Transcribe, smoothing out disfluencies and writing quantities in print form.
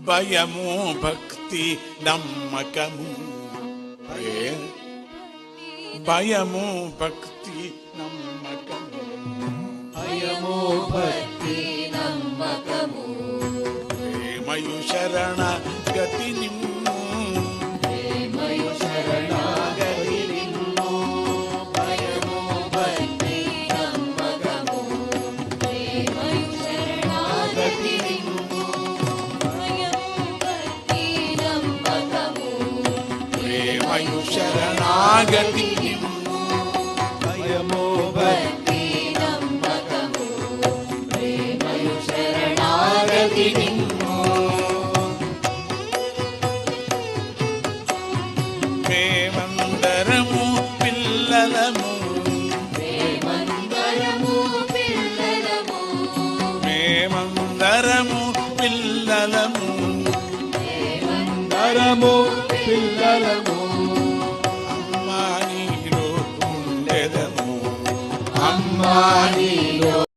భయము భక్తి నమ్మకము. భయము భక్తి నమ్మకము. భయము భక్తి నమ్మకము. ప్రేమయు శరణ గతి నిమ్ము. ప్రేమయు శరణాగతి నిమ్ము. భయము భక్తి నమ్మకము. ప్రేమయు శరణాగతి నిమ్ము. భయము భక్తి నమ్మకము. ప్రేమయు శరణాగతి నిమ్ము. భయము భక్తి నమ్మకము. ప్రేమయు శరణాగతి నిమ్ము. మేమందరము పిల్లలము. మేమందరము పిల్లలము. మేమందరము పిల్లలము. మేమందరము పిల్లలము. అమ్మా నీలో ఉండెదము. అమ్మా నీలో